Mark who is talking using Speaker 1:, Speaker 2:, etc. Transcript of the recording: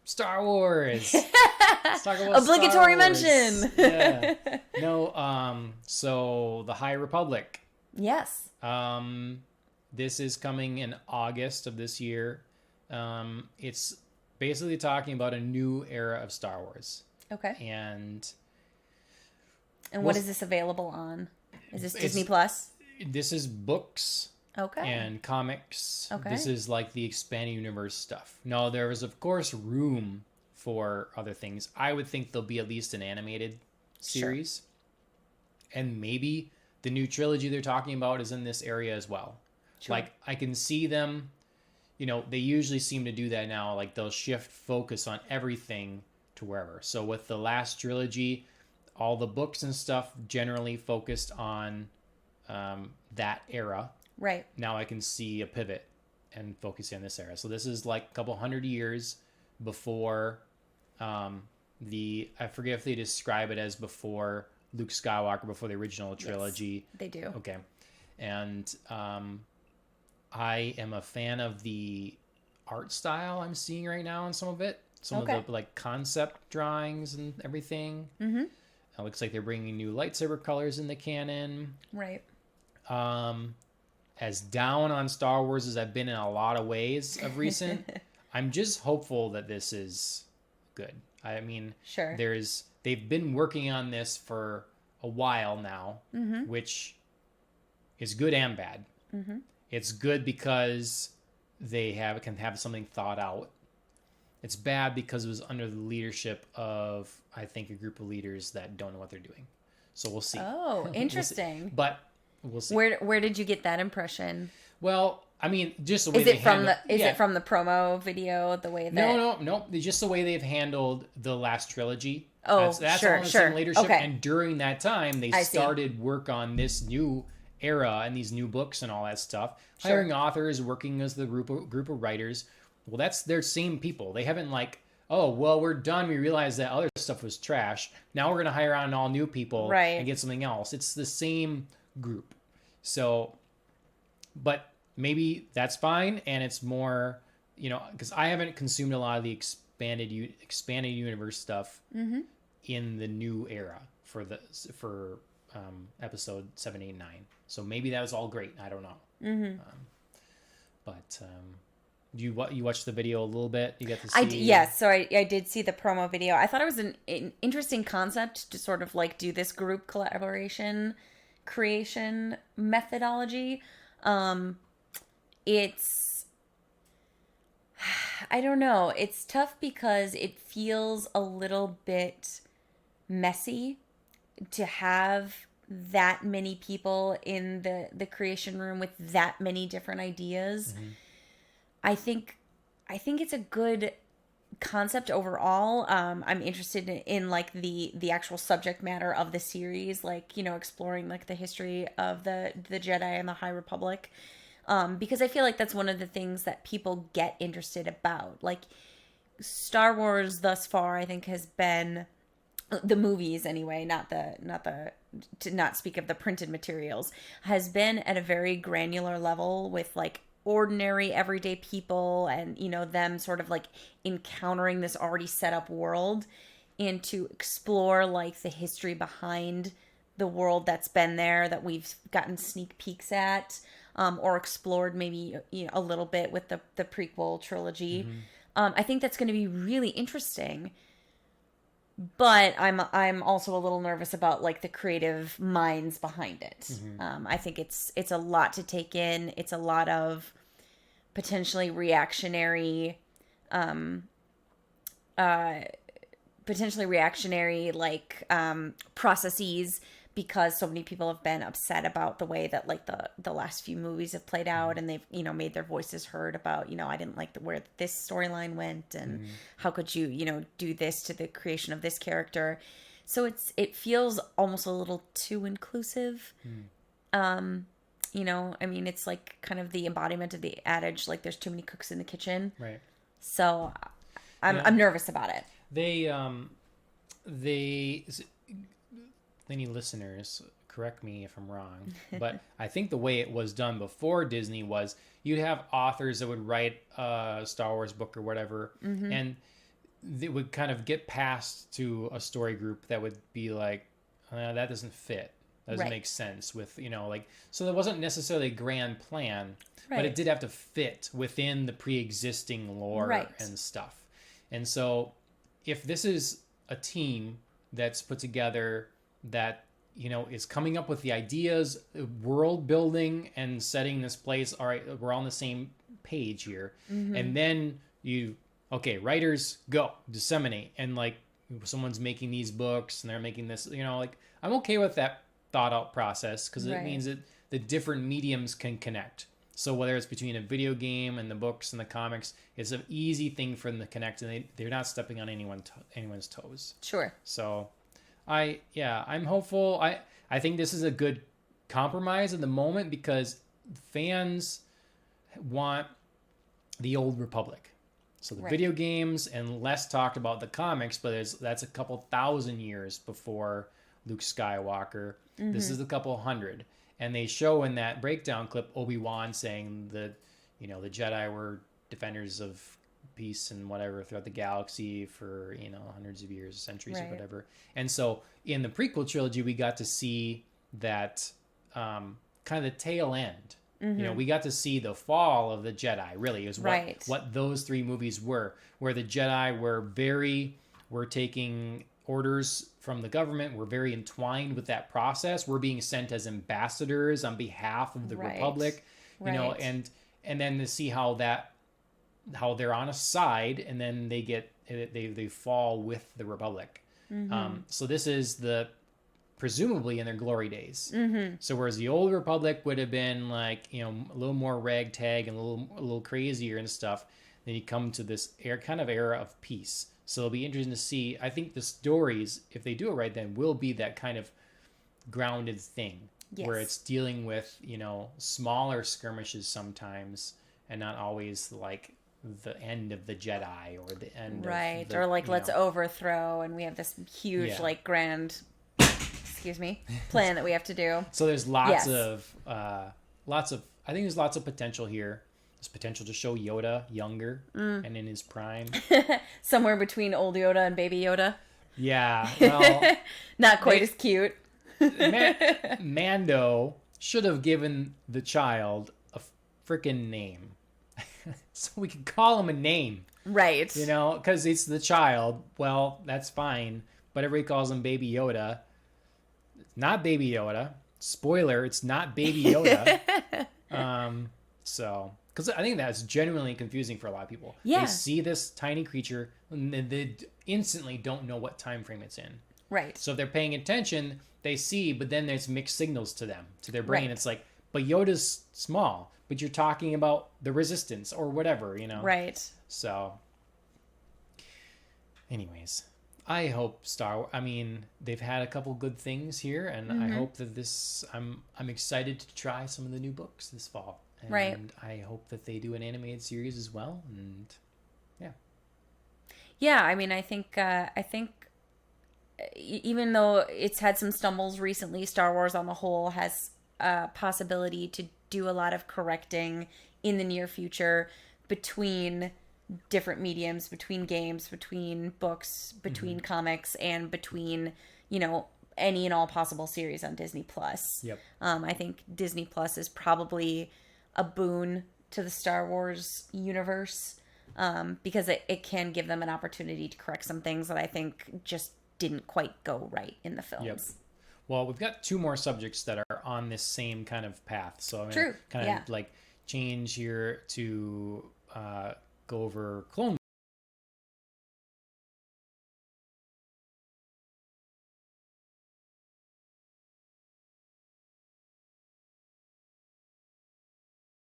Speaker 1: Star Wars. Let's talk about
Speaker 2: Obligatory
Speaker 1: Star Wars.
Speaker 2: mention.
Speaker 1: Yeah. No, so the High Republic.
Speaker 2: Yes.
Speaker 1: This is coming in August of this year. It's basically talking about a new era of Star Wars.
Speaker 2: Okay.
Speaker 1: And
Speaker 2: what is this available on? Is this Disney Plus?
Speaker 1: This is books.
Speaker 2: Okay.
Speaker 1: And comics.
Speaker 2: Okay.
Speaker 1: This is like the expanded universe stuff. Now, there is, of course, room for other things. I would think there'll be at least an animated series. Sure. And maybe the new trilogy they're talking about is in this area as well. Sure. Like, I can see them, they usually seem to do that now. Like, they'll shift focus on everything to wherever. So with the last trilogy, all the books and stuff generally focused on that era.
Speaker 2: Right.
Speaker 1: Now I can see a pivot and focusing on this era. So this is like a couple hundred years before I forget if they describe it as before Luke Skywalker, before the original trilogy.
Speaker 2: Yes, they do.
Speaker 1: Okay. And I am a fan of the art style I'm seeing right now in some of it. Some of the like concept drawings and everything. Mm-hmm. It looks like they're bringing new lightsaber colors in the canon.
Speaker 2: Right.
Speaker 1: As down on Star Wars as I've been in a lot of ways of recent, I'm just hopeful that this is good. I mean,
Speaker 2: sure.
Speaker 1: They've been working on this for a while now, mm-hmm. which is good and bad. Mm-hmm. It's good because they can have something thought out. It's bad because it was under the leadership of, I think, a group of leaders that don't know what they're doing. So we'll see.
Speaker 2: Oh, interesting.
Speaker 1: We'll see. But we'll see.
Speaker 2: Where did you get that impression?
Speaker 1: Well, I mean, just the way
Speaker 2: is it from the promo video? The way that
Speaker 1: no, it's just the way they've handled the last trilogy.
Speaker 2: Oh,
Speaker 1: that's
Speaker 2: sure,
Speaker 1: all the same leadership.
Speaker 2: Okay.
Speaker 1: And during that time, they started work on this new era and these new books and all that stuff. Sure. Hiring authors, working as the group of writers. Well, that's their same people. They haven't like, oh, well, we're done. We realized that other stuff was trash. Now we're going to hire on all new people and get something else. It's the same group. So, but maybe that's fine. And it's more, because I haven't consumed a lot of the expanded universe stuff mm-hmm. in the new era for episode 7, 8, 9. So maybe that was all great. I don't know. Mm-hmm. But you watched the video a little bit? You got to see?
Speaker 2: Yes. So I did see the promo video. I thought it was an interesting concept to sort of like do this group collaboration creation methodology. It's, I don't know. It's tough because it feels a little bit messy to have that many people in the creation room with that many different ideas. Mm-hmm. I think it's a good concept overall. I'm interested in like the actual subject matter of the series, like, exploring like the history of the Jedi and the High Republic. Because I feel like that's one of the things that people get interested about. Like Star Wars thus far, I think has been the movies anyway, not to not speak of the printed materials, has been at a very granular level with like ordinary everyday people and them sort of like encountering this already set up world, and to explore like the history behind the world that's been there that we've gotten sneak peeks at, or explored maybe a little bit with the prequel trilogy. Mm-hmm. I think that's going to be really interesting. But I'm also a little nervous about like the creative minds behind it. Mm-hmm. I think it's a lot to take in. It's a lot of potentially reactionary like processes, because so many people have been upset about the way that like the last few movies have played out, and they've made their voices heard about I didn't like where this storyline went, and how could you do this to the creation of this character. So it feels almost a little too inclusive. I mean, it's like kind of the embodiment of the adage, like there's too many cooks in the kitchen.
Speaker 1: Right.
Speaker 2: So I'm nervous about it.
Speaker 1: Any listeners, correct me if I'm wrong, but I think the way it was done before Disney was you'd have authors that would write a Star Wars book or whatever, mm-hmm. and they would kind of get passed to a story group that would be like, that doesn't fit. That doesn't make sense with, like, so there wasn't necessarily a grand plan, but it did have to fit within the pre-existing lore and stuff. And so if this is a team that's put together that, is coming up with the ideas, world building and setting this place, all right, we're on the same page here. And then writers go disseminate, and like someone's making these books and they're making this, like I'm okay with that thought out process, because it means that the different mediums can connect. So whether it's between a video game and the books and the comics, it's an easy thing for them to connect, and they're not stepping on anyone's toes.
Speaker 2: Sure.
Speaker 1: So I'm hopeful. I think this is a good compromise at the moment, because fans want the old Republic. So the video games, and less talked about the comics, but that's a couple thousand years before Luke Skywalker. This is a couple hundred. And they show in that breakdown clip Obi-Wan saying that, the Jedi were defenders of peace and whatever throughout the galaxy for, hundreds of years, centuries, or whatever. And so in the prequel trilogy, we got to see that kind of the tail end. We got to see the fall of the Jedi, really, is what those three movies were, where the Jedi were taking orders from the government. We're very entwined with that process. We're being sent as ambassadors on behalf of the Republic, and then to see how they're on a side, and then they fall with the Republic. So this is presumably in their glory days. So whereas the old Republic would have been like, a little more ragtag and a little crazier and stuff, then you come to this era of peace. So it'll be interesting to see. I think the stories, if they do it right, then will be that kind of grounded thing where it's dealing with, smaller skirmishes sometimes, and not always like the end of the Jedi or the end of
Speaker 2: or like let's overthrow, and we have this huge like grand plan that we have to do.
Speaker 1: So there's lots of I think there's lots of potential here. There's potential to show Yoda younger and in his prime.
Speaker 2: Somewhere between old Yoda and baby Yoda.
Speaker 1: Yeah, well,
Speaker 2: not quite as cute.
Speaker 1: Mando should have given the child a freaking name. So we could call him a name.
Speaker 2: Right.
Speaker 1: Because it's the child. Well, that's fine. But everybody calls him Baby Yoda. It's not Baby Yoda. Spoiler, it's not Baby Yoda. Because I think that's genuinely confusing for a lot of people.
Speaker 2: Yeah.
Speaker 1: They see this tiny creature, and they instantly don't know what time frame it's in.
Speaker 2: Right.
Speaker 1: So if they're paying attention, they see, but then there's mixed signals to them, to their brain. Right. It's like, but Yoda's small, but you're talking about the Resistance or whatever,
Speaker 2: Right.
Speaker 1: So, anyways, I hope they've had a couple good things here, and I hope that I'm excited to try some of the new books this fall. And I hope that they do an animated series as well. And
Speaker 2: yeah, I think even though it's had some stumbles recently, Star Wars on the whole has a possibility to do a lot of correcting in the near future between different mediums, between games, between books, between comics, and between, any and all possible series on Disney Plus.
Speaker 1: Yep.
Speaker 2: I think Disney Plus is probably a boon to the Star Wars universe, because it can give them an opportunity to correct some things that I think just didn't quite go right in the films.
Speaker 1: Yep. Well, we've got two more subjects that are on this same kind of path. So I'm
Speaker 2: True.
Speaker 1: kind of like change here to go over Clone